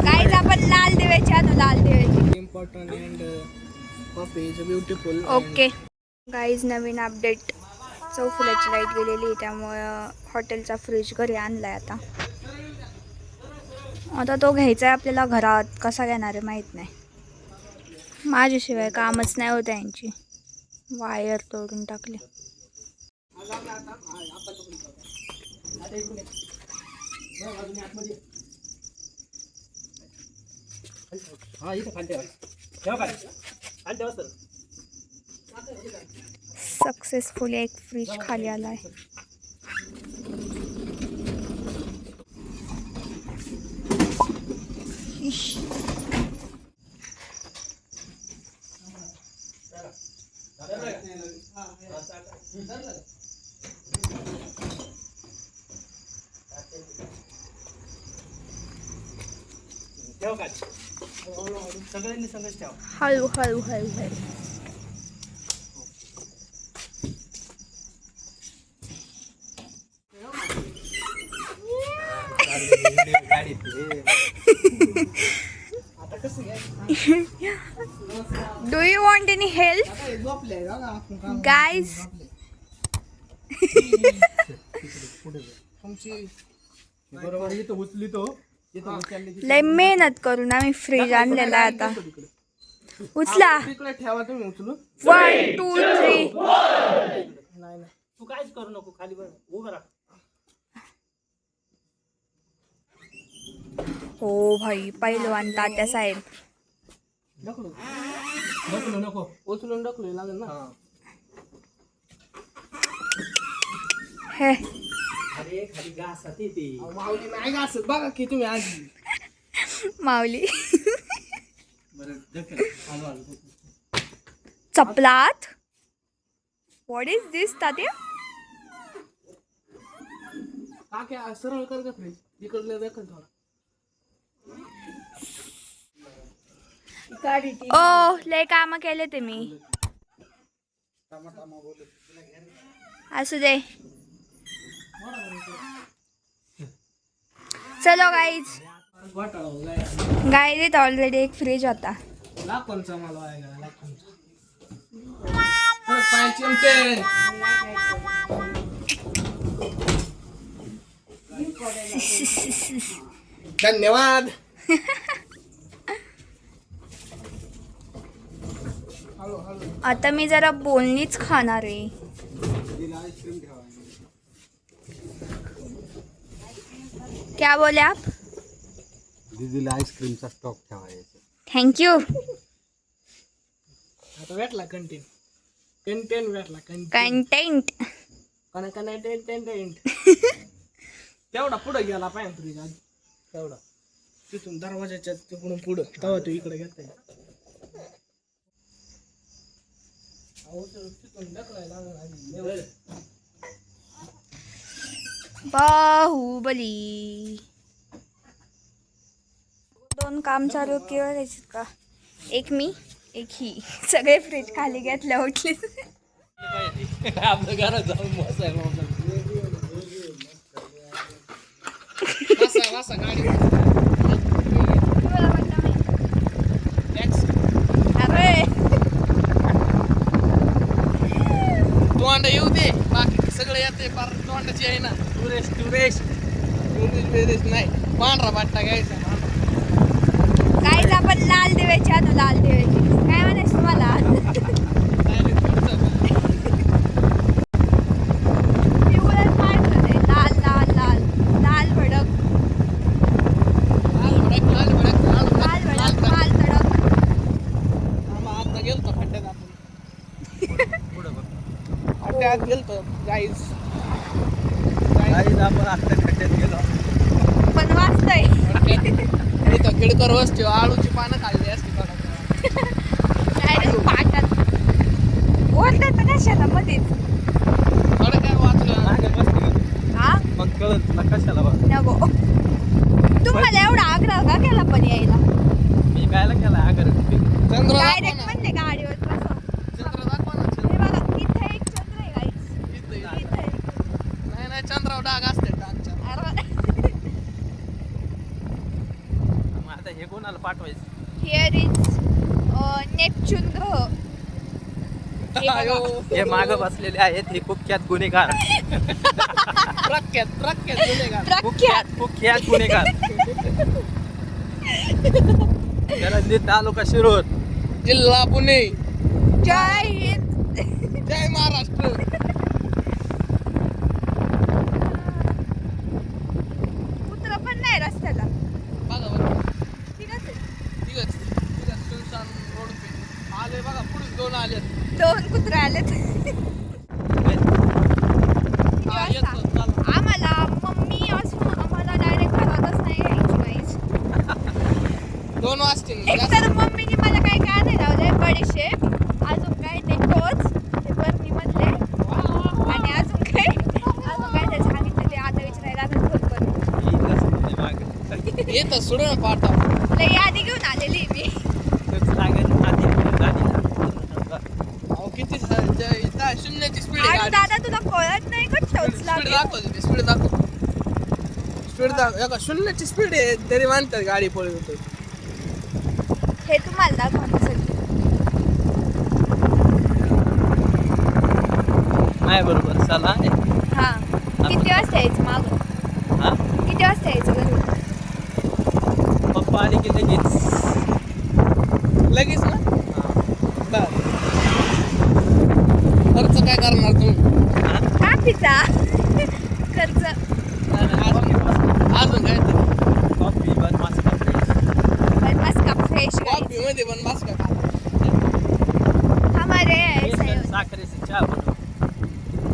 Guys आपण लाल दिव्याची आणू, लाल दिव्याची. Important and coffee is beautiful. Okay guys, नवीन अपडेट. चौफुलाची लाईट गेलेली, त्यामुळं हॉटेलचा फ्रीज घरी आणलाय. आता तो घ्यायचा आहे आपल्याला घरात. कसा घेणार आहे माहीत नाही. माझ्याशिवाय कामच नाही होत यांची. वायर तोडून टाकली. सक्सेसफुली एक फ्रीज खाली आलाय. हळू हळू हळू हळू. Do you want any help, guys? लय मेहनत करून आम्ही फ्रीज आणलेला आता. उचला. 1 2 3. तू काहीच करू नको, खाली उभं राहा. हो भाई, पहिलवान तात्या साहेब. नको उचलून ढकलू लागेल ना. हे अरे खाली घासात येते. माऊली नाही घासत बघा की तुम्ही आजी. माऊली चपलात. व्हॉट इज दिस तात्या? काक्या सरळ कर का फ्रीज इकडले देखल थोडा. ओ लय काम केले ते मी. असू दे. चलो गाईज. गाईज ऑलरेडी एक फ्रीज होता. लाखोंचा माल आहे का? लाखोंचा. पाय चिमटे. धन्यवाद. आता मी जरा बोलणीच खाणार आहे. क्या बोले आप? दीदीला आईस्क्रीमचा स्टॉक ठेवायचा. थँक्यू. आता भेटला कंटेंट. कंटेंट भेटला. कंटेंट. कंटेंट. तेवढा पुढे गेला पाहिजे फ्रीज आज. तेवढा तिथून दरवाजाच्या तिकडून पुढं तेव्हा तू इकडे घेता. बाहुबली. 2 काम चालू करायचे का? एक मी एक ही. सगळे फ्रीज खाली घेतल्या उठले. आपल्या घरात जाऊन बसाय वासा गाडी. अरे तोंड येऊ दे, बाकी सगळं येते. पार तोंडाची आहे ना. टुरिस्ट इंग्लिश नाही. पांढरा बाट्टा घ्यायचा. गाईज आपण लाल दिव्याची आणू, लाल दिव्याची. काय म्हणायचं तुम्हाला? पिवळं काय म्हणते? लाल लाल लाल लाल भडक. लाल भडक लाल भडक लाल तडक. आता गेलतो खड्ड्यात आपण. खड्ड्यात गेलतो गाईज. आपण आता खड्ड्यात गेलो. पण वाचतंय. इथं किडकर वस्ती आळूची पानं खाल्ली असती बघा. डायरेक्ट पाटात. बोलतात ना कशाला मध्येच. थोडं काय वाचलं. हा मग कळत तुला कशाला बघ. नको. तुम्हाला एवढा आग्रह का केला पण यायला? मी कायला केला अगर चंद्र डायरेक्ट म्हणते गाडीवर बसव. चंद्र दाखवा ना. हे बघा इथे एक चंद्र आहे गाईस. इथं इथे. नाही चंद्रावर डाग असते. डागच्या अरे हे कोणाला पाठवायचं? हिअर इज नेपच्यून ग्रह. हे बघा. हे माग बसलेले आहेत हे कुख्यात गुन्हेगार. प्रख्यात गुन्हेगार. प्रख्यात. कुख्यात गुन्हेगार. करंजी तालुका शिरूर. जिल्हा पुणे. जय हिंद. जय महाराष्ट्र. कुत्रा पण नाही रस्त्याला. बघा बरं. ठीकच आहे. तिघच सुनसान रोड पे आले बघा. पुढे दोन आले. 2 कुत्रे आलेत. किती वाजता? आम्हाला मम्मी असून आम्हाला डायरेक्ट घरातच नाही यायची माहीत. 2 वाजतील. एक तर मम्मीने मला काय काय नाही लावलंय बडीशेप, अजून काय ते टोच, ते बर्नी मधले, आणि अजून काय ते सांगितलं ते आता विचारायला लागेल फोन करून. येतं सोडून पाठव. लई यादी घेऊन आलेली मी. अहो किती शून्याची स्पीड आणि आहे. दादा तुला कळत नाही का टोच स्पीड लागेल. दाखव. स्पीड दाखव. शून्याची स्पीड आहे तरी म्हणतात गाडी पळत होते. हे तुम्हाला दाखवण्यासाठी. नाही बरोबर चला. हा किती वाजता यायचं मागं? हा किती वाजता यायचं घरी? पप्पा आले की लगेच ना. बर खर्च काय करणार तुम्ही? काफीचा खर्च. अजून काय तर कॉफी बन मस्त पण मस्का फ्रेश कॉफी मध्ये पण बस का. हमारे ऐसा ही होता. साखरेची चहा बनव.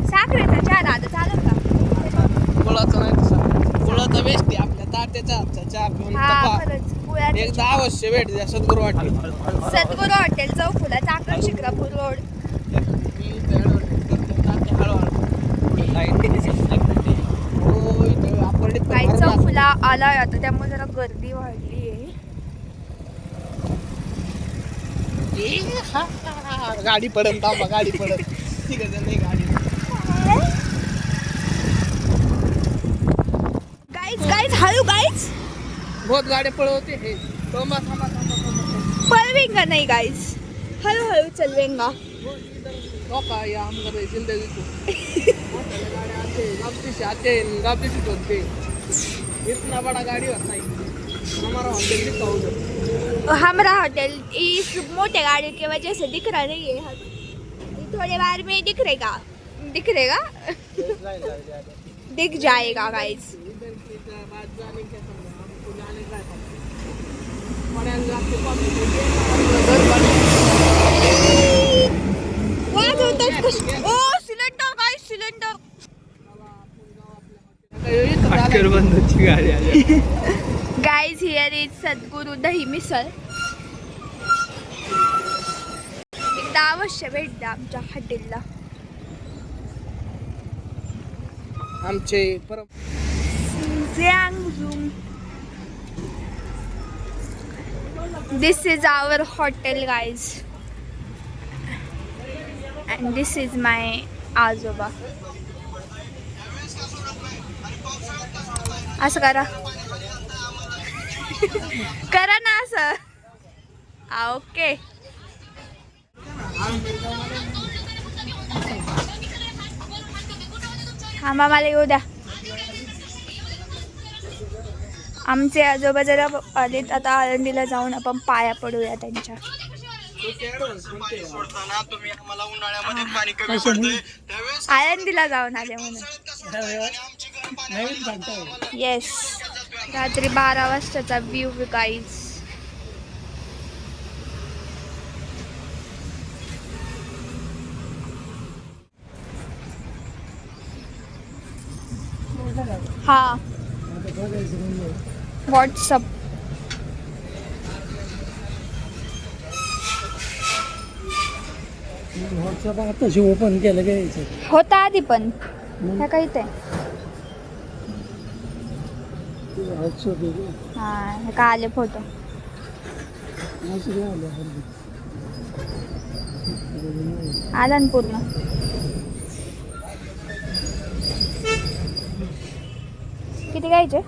साखरेचा चहा दादा चालेल का? गुळाचा नाही तसा. गुळाचा बेस्ट आहे आपल्या ताट्याच्या हातचा चहा पिऊन हा तपा. खरंच गुळाचा एकदा अवश्य भेट द्या सद्गुरू वाटली. सद्गुरू हॉटेल चौफुला चाकण शिक्रापूर रोड. मी इथे advertise करतो. तात्या हळूहळू. हो, इथे आपण काही चौफुला आलाय आता त्यामुळे जरा गर्दी वाढली आहे. गाडी पडन थांबा. गाडी पडन. ठीक आहे नाही गाडी. गाईज हळू गाईज. बहुत गाड्या पळवते हे. थांबा. पळवेंगा नहीं गाईज. हळू चलवेंगा. रोका या हम कर रहे जिंदगी को. गाड़ी आते गाड़ी से आते गाड़ी से होते. इतना बड़ा गाड़ी होता है हमारा होटल दिखता उधर. हमारा होटल इस मोटे गाड़ी की वजह से दिख रहा नहीं है. थोड़ी बार में दिख रहेगा दिख जाएगा गाइस. इधर की बात जाने के समय हमको जाने का था. पढ़ाने आपको कौन ओ सिलेंडर गाइस सिलेंडर. बंदची गाडी आली. गाइस हियर इज सद्गुरू दही मिसळ. एकदा अवश्य भेट द्या आमच्या हॉटेलला. आमचे परम This is our hotel guys and this is my आजोबा. असं करा करा ना असं. ओके थांबा मला येऊ द्या. आमचे आजोबा जरा आलेत आता. आळंदीला जाऊन आपण पाया पडूया त्यांच्या. आळंदीला जाऊन आले म्हणून. येस रात्री 12 वाजताचा व्ह्यू गाईज. हा व्हॉट्सअप. व्हॉट्सअप आताशी ओपन केलं का यायचं? होता आधी पण ह्या काही ते व्हॉट्सअप आहे का? हा हे का आले फोटो. असं काय आलं? आला ना पूर्ण. किती घ्यायचे?